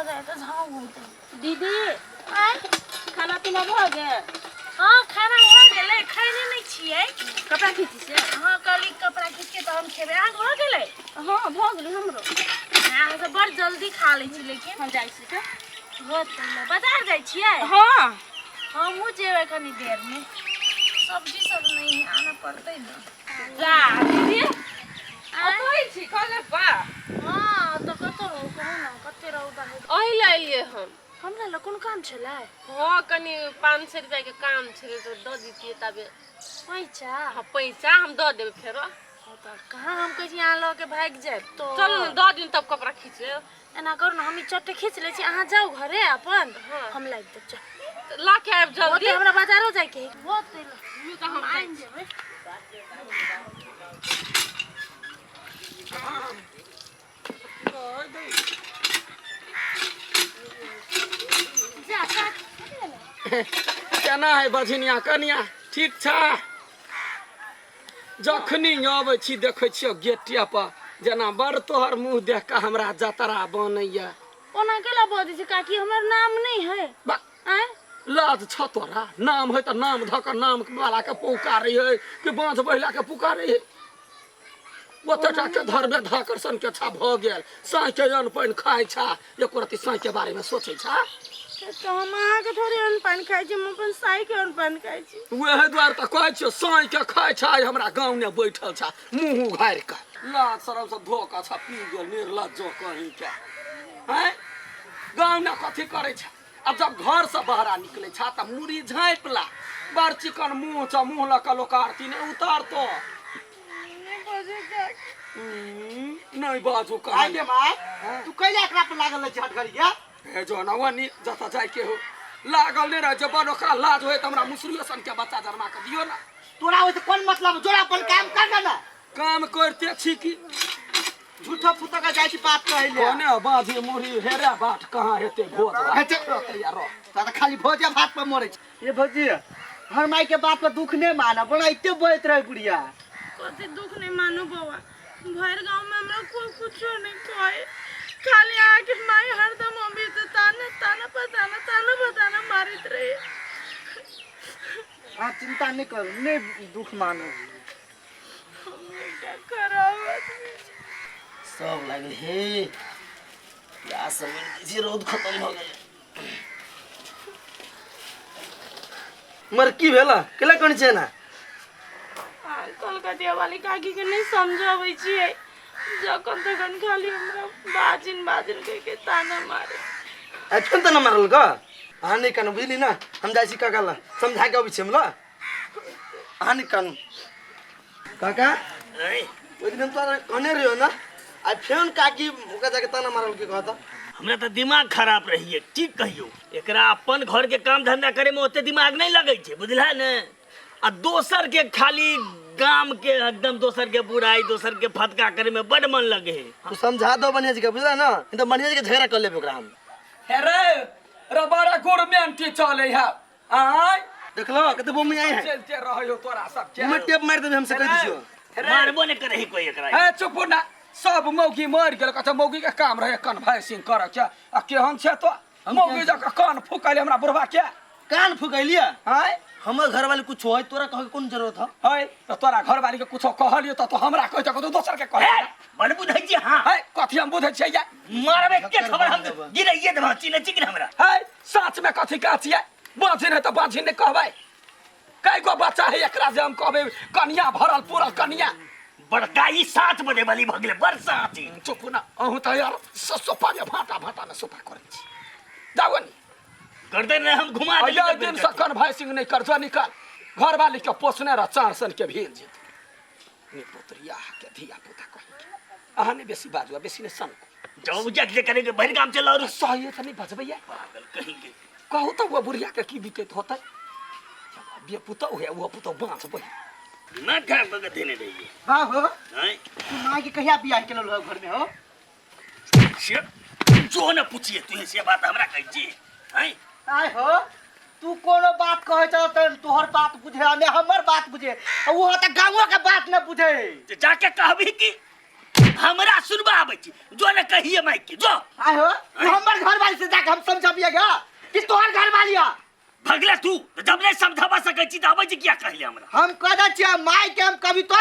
रहे तो झाऊ होते दीदी आय खाना पीना भ गेल? हां खाना हो गेलै खैने नहीं छियै कपड़ा खींची से? हां कली कपड़ा खींच के तो हम खेबे आ हो गेलै हाँ भ गेलै हमरो। हां से बड़ जल्दी खा लै छी लेकिन हम जाइ छी त। बहुत बाजार जाइ छियै हाँ हमहू जेबै कनी देर में सब्जी सब नहीं आना पड़तै ना जा दीदी आय ओतै छी कले बा। हां तो कतो रहू कहू ना कते रहू बाहर अहिले एलिए हम। हमरा ल कोन काम छलै हाँ कनी 500 रुपया के काम छलै तो द दीतिए तबे। पैसा हाँ पैसा हम द देब फेरो। कहाँ हम कह छी यहाँ लके भाग जाए तो चल न द दिन तब कपड़ा खींच ले। एना करू ना हम ई चट्टे खींच ले छी अहाँ जाओ घरे अपन हाँ। हम लाग देब चल ला के आब जल्दी। ओते हमरा बाजारो जाय के वो ते यू त हम आइन जेबै जा केना है बझनिया कनिया ठीक छ? जखनी अबै छी देखै छियो गेटिया पर जेना बड़ तोहर मुंह देख के हमरा जतरा बनैया। ओना केला बजै छी काकी हमर नाम नहीं है बा आय लाज छ तोरा नाम है त नाम धक नाम वाला के पुकारे है कि बांध बहिला के पुकारे है। ओतटा के धरबे धाकरसन के छा भ गेल साई के अन्न पानि खाय छा एको रति साई के बारे में सोचै छा। तो हम अहाँ के थोड़े अन्न पानी खाइ छी हम अपन साई के अन्न पानी खाइ छी वह द्वार त कहै छियो साई के खाय छा हमरा गांव में बैठल छा मुंह उघार के लाज शरम से धोका छा पी गेल निर्लज्ज कहीं के हैं। गांव में कथी करे छा अब जब घर से बाहर निकले छा त मुड़ी झाँपला बड़ चिकन मुंह छ मुंह लक लोक आरती ने उतार तो नहीं बाजू कहा आगे माय तू कइला एकरा पे लागल है झट करिया हे जो नवनी जता जाय के हो लागल ने रह जब ओकरा लाज होय त हमरा मुसरियो सन के बच्चा जन्मा के दियो ना। तोरा ओसे कोन मतलब जोड़ा अपन काम कर ना काम करते छी की झूठा फुटा का जाय छी बात कहले कोने बाजी मुड़ी हेरा बाट कहां हेते भोज यार त खाली भोजे भात पे मरे छी। ये भौजी हर माई के बात पे दुख नहीं माना बड़ा इत्ते बोलत रहे बुढ़िया कते दुख नहीं मानो बाबा भर गांव में हमरा कोई कुछो नहीं कहे खाली आके माई हरदम अभी तो ताना बताना मारित रहे। हां चिंता नहीं करो नहीं दुख मानो क्या खराब आदमी सब लागल हे या सब जी रोद खत्म हो गए। मर की भेला केला कोन छै ना कलकतिया वाली काकी के नहीं समझावे छिए जखन तखन खाली हमरा बाजिन के ताना मारे। अच्छा त न मारल का हां नहीं कान बुझली ना हम जाय छी काका ला समझा के अबै छी हम ला हां नहीं कान काका नहीं ओइ दिन तो कने रहियो ना आ फेन काकी ओका जाके ताना मारल के कहता हमरा त दिमाग खराब रहिए ठीक कहियो एकरा अपन घर के काम धंधा करे में ओते दिमाग नहीं लगै छै बुझला ने आ दोसर के खाली गांव के एकदम दोसर के बुराई दोसर के फटका करे में बड़ मन लगे है। तू समझा दो बढ़िया जी के बुझला ना नहीं तो बढ़िया जी के झगड़ा कर लेबे ओकरा हम हेरे रबड़ा गवर्नमेंट चले है आय देख लो कते बम्मी आई है चलते रहियो तोरा सब के मैं टेप मार देबे हमसे कह दियो मारबो नहीं करे कोई एकरा हे चुप ना सब मौगी मर गेल कत मौगी के काम रहे कन भाई सिंह करे के आ केहन छै तो मौगी जक कान फुकाले हमरा बुढ़वा के कान फुकैलिया आय हमर घर वाले कुछ होय तोरा कहे कोन जरूरत है है तो तोरा घर वाली के कुछो कहलियो तो हमरा कह तो दोसर के कह बड़ बुझै छी हां है कथि हम बुझै छियै मारबे के खबर हम गिरैये देबा चिने चिकन हमरा है सच में कथि का छियै बाजी नहीं तो बाजी नहीं कहबै कई गो बच्चा है एकरा जे हम कहबै कन्या भरल पूरा कन्या बड़का ई 7 बजे वाली भगले बरसात चुप ना अहू त यार सोफा में भाटा में सोफा करे छी जाओ नी गर्दन ने हम घुमा अया दिन सकन भाई सिंह नहीं कर जो निकाल घर वाली के पोसने रह 4 सन के भेज जेत ने पुत्रिया के धिया पुता कह अहा ने बेसी बाजुआ बेसी ने सन जाऊ जग जे करे के भर काम चला और सही त नहीं बजबैया पागल कहीं के कहू तो वो बुढ़िया के की बीते होता बे पुतो है वो पुतो बांस बही ना खा बगत देने रहिए हां हो हैं तू मां के कहिया बियाह केलो लो घर में हो से जो न पूछिए तू से बात हमरा कह जी हैं आय हो तू कोनो बात कहे छ त तोहर बात बुझे हमें हमर बात बुझे वो त गांवो के बात न बुझे जाके कहबी कि हमरा सुनबा आबै छी जो ने कहिए माइक के जो आय हो हमर घर वाली से जाके हम समझबिएगा कि तोहर घर वाली है भगले तू तो जब नहीं समझाबा सकै छी त आबै छी किया कहले हमरा हम कह छियै माय के हम कभी तो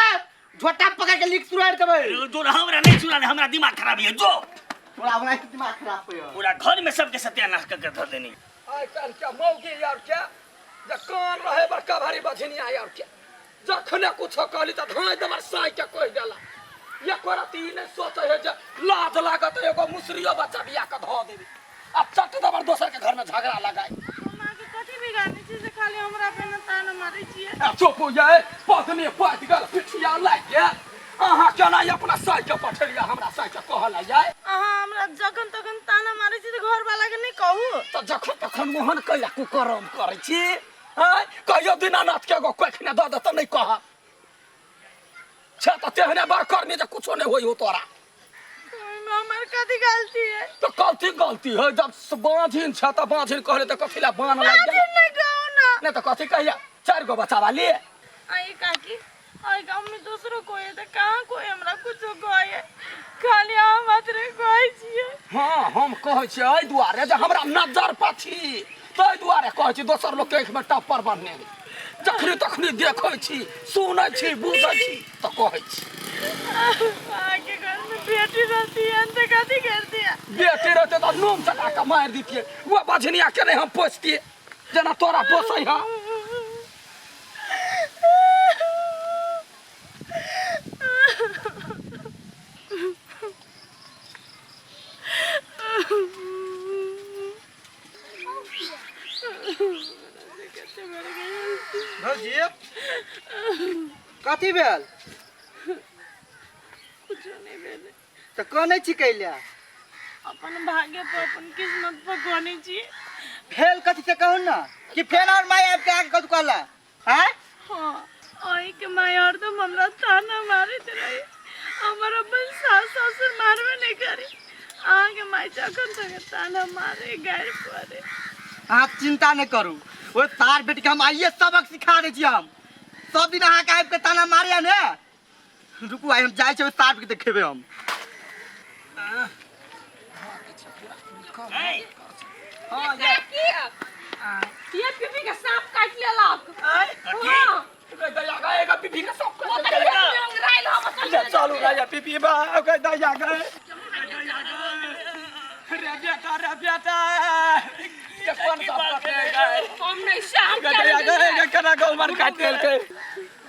झोटा पकड़ के लिख सुनार देबै जो हमरा नहीं सुना हमरा दिमाग खराब है जो तोरा हमरा दिमाग खराब होय पूरा घर में सबके सत्यानाश कर धर देनी आइ काल्हि क्या मौगी यार क्या जे कान रहे बड़का भारी बझनिया यार क्या जखने कुछ कहली त धाय दमर साई के कहि देला ये करती नहीं सोचे है जे लाज लागत एगो मुसरियो बच्चा बिया के ध देबी आ चट दबर दोसर के घर में झगड़ा लगाई माँ के कथी बिगाड़ने छी से खाली हमरा पे न ताना मारै छियै आ चुप हो जाए पत्नी पाट गल पिठिया लाग के अहाँ केना अपना साई के पठलिया हमरा साई के कहला जाए अहाँ हमरा जखन तखन ताना मारै छी त घर वाला के नहीं कहू त जखन तखन मोहन कैला कुकरम करै छी हैं कहियो दीनानाथ के एगो कोखने द दे त नहीं कह छ त तेहने बार करनी जे कुछो नहीं होई हो तोरा हमर कथी गलती है तो गलती है जब बाँझिन छ त बाँझिन कहले त कथिला बान लाग कथी गेल नहीं कहू ना नहीं तो कथी कहिया 4 गो बच्चा वाली आई काकी आई गांव में दूसरो कोई है त कहां कोई हमरा कुछो कहे खाली हम मात्र कहै छियै हाँ हम कहै छी एहि दुआरे जे हमरा नजर पाछी ताहि दुआरे कहै छी दोसर लोग के आँखि में टप्पर बनने जखनी तखनी देखै छी सुनै छी बुझै छी त कहै छी आके घर में बेटी रहती है अंत कथी करती है बेटी रहते तो नूम चटा के मार दीतिए वो बझनिया के नहीं हम पोसतिए जना तोरा पोसै है भौजी कथी भेल कुछो नहीं भेले त कने छी कैला अपन भाग्य पर अपन किस्मत पर कोनी छी फेल कथी से कहू ना कि फेल और माय आपके आगे कथू कहला हैं हाँ आई के माय हरदम हमरा ताना मारत रही हमर अपन सास ससुर मारबे नहीं करी आगे माय जखन तक ताना मारे गायर पड़े आप चिंता नहीं करू वो तार बेटी के हम आइए सबक सिखा दे छी हम सब दिन अहाँ के आबि के ताना मारिया ने रुकू आइ हम जाय छै तार के देखेबे हम हां जा ये पीपी के सांप काट लेलक कह दया गएगा पीपी का सब चलो राजा पीपी बा कह दया गए रे बेटा ये कौन सब काटेगा हम नहीं सांप कह दया गए कना गोलमार काट लेल के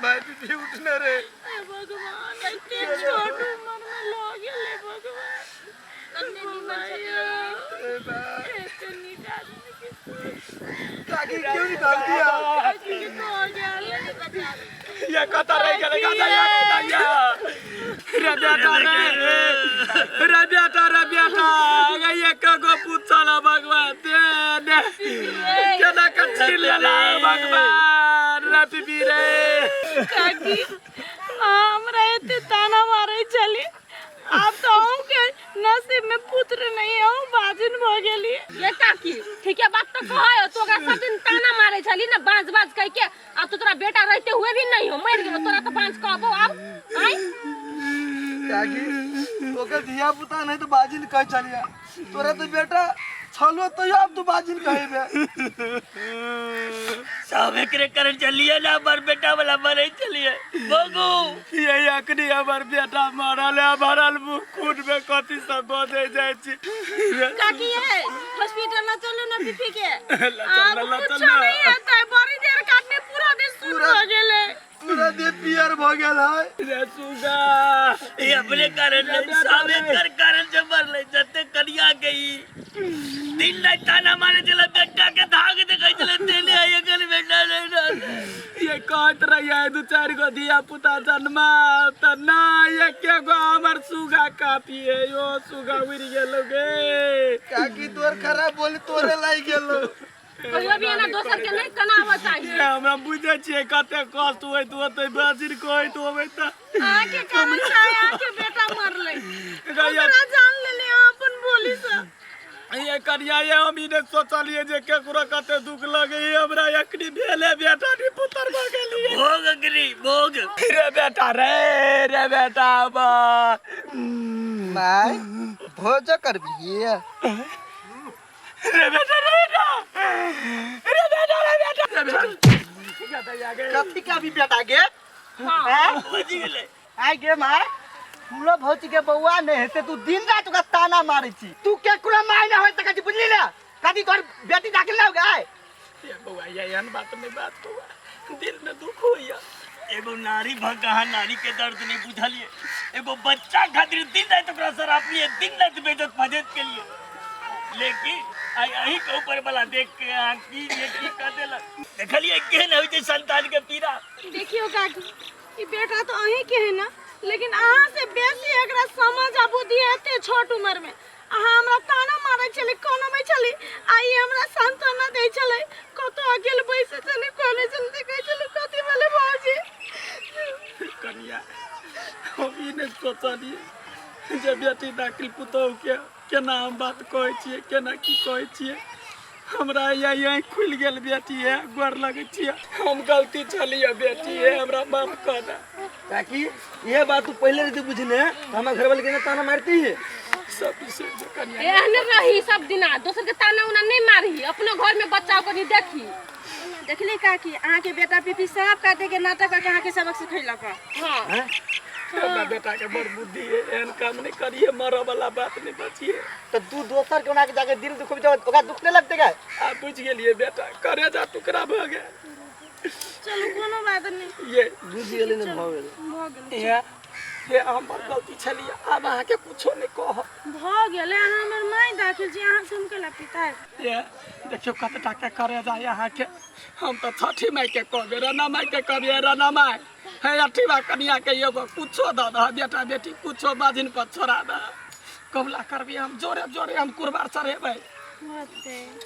भाई पीपी उठने रे हे भगवान इतने छोट उम्र में लोग ले भगवान इतनी आदमी के ताकि क्यों नहीं डाल दिया आदमी के तो हो गया ये कता रह गए का दया रे बेटा अगर ये कगो पूछला भगवान दे केना कछी लेला भगवान रे पीपी रे काकी हमरा एते ताना मारै छली अब तो हम के नसीब में पुत्र नहीं है बाजिन भ गेली ये काकी ठीक है बात तो कहो तो का सब दिन ताना मारे छली ना बाज बाज कह के आ तो तोरा बेटा रहते हुए भी नहीं हो मर गेलो तोरा तो पांच कहबो अब आई ताकि ओके दिया पुता नहीं तो बाजिन कह चलिया तोरा तो बेटा छलो तो अब तू बाजिन कहेबे सब एकरे कर चलिए ना पर बेटा वाला मरे चलिए बगू ये अखनी हमर बेटा मरल है भरल खून में कथी सब बदे जाय छी काकी है हॉस्पिटल ना चलो ना पीपी के चल कुछ नहीं आता है बड़ी देर काटने पूरा दिन सुन हो गेले पूरा दे पियर भ गेल है रे सुगा ये अपने कारण नहीं सब एकर कारण से मर ले जते करिया गई दिन रात ताना मारे चला बेटा के धाग दे कह चले तेले आए गल बेटा नहीं ये कहत रहिए 2-4 गो दिया पुता जन्मा त ना ये के गो हमर सुगा कापी है यो सुगा उड़ गेलो गे काकी तोर खराब बोली तोरे लाई गेलो कहियो भी ना दोसर के नहीं कनावा चाहिए हमरा बुझे छिए कते कष्ट होय तो ओते बाजिर कहै तो होय त आके कारण चाहे आके बेटा मरले ओकरा जान लेले अपन बोली से ये कन्या ये हम इने सोचलिए जे केकरो कते दुख लगे हमरा एकनी भेले बेटा नी पुत्र भ गेलिए भोग अग्नि भोग रे बेटा बा माय भोज करबी रे बेटा कथी का भी बेटा गे हाँ बुझ गेले आइ गे माय पूरा भौजी के बउआ ने हेते तू दिन रात ओकरा ताना मारै छी तू के कुला माय ना होय त कथी बुझली ना कथी तोर बेटी दाखिल ना गए ये बउआ ये एहन बात नहीं बात हुआ दिल में दुख होइया एगो नारी भगहा नारी के दर्द नहीं बुझलिए एगो बच्चा खातिर दिन रात ओकरा शराब पिए दिन रात बेइज्जत फजत के लिए लेकिन आई अही के ऊपर वाला देख के आंखी ये की कर देलक देखलिए केहन होई छै संतान के पीड़ा देखियो काकी ई बेटा तो अहीं के है ना लेकिन अहाँ से बेसी एकरा समझ आ बुद्धि एते छोट उम्र में अहाँ हमरा ताना मारै छली कोनो में छली आई हमरा सांत्वना दै छलै कतो अकेले बैसे छली कोने छली देखै छली कथि भेले भौजी कन्या हम ई नहीं सोचलिए जे बेटी दाखिल पुतहु के केना हम बात कहै छियै केना की कहै छियै हमरा यही खुल गेल बेटी है गोर लगे छियै हम गलती छलिए बेटी है हमरा माफ कर दे ताकि ये बात तू पहले नहीं बुझने हम घर वाले के ताना मारती है सब विषय जो कन्या एहने रही सब दिना दोसर के ताना उना नहीं मारी अपने घर में बच्चा को नहीं देखी देखली काकी अहाँ के बेटा पीपी साहब काटे के नाटक करके अहाँ के सबक सिखैलक हाँ हमरा बेटा के बड़ बुद्धि है एहन काम नहीं करिए मरऽ वाला बात नहीं बचिए तो तू दोसर के उना के जाके दिल दुख में ओकरा दुख नहीं लगते का आ बुझ गेलिए बेटा करे जा टुकड़ा भ गेल चलो कोनो बात नहीं ये बुझ गेले ने भ गेले भ गेल ये हमर गलती छलिए अब अहाँ के कुछो नहीं कह भ गेले अहाँ हमर माय दाखिल छी अहाँ से हम केला पिता ये देखियो कतटा के करे जाए अहाँ के हम तो छठी माई के कहबे राना माई के कहबे राना माई है अठीवा कन्या के एगो कुछो द द बेटा बेटी कुछो बाजिन पर छोड़ा द कबला करबी हम जोरे जोरे हम कुरबार चढ़ेबै होते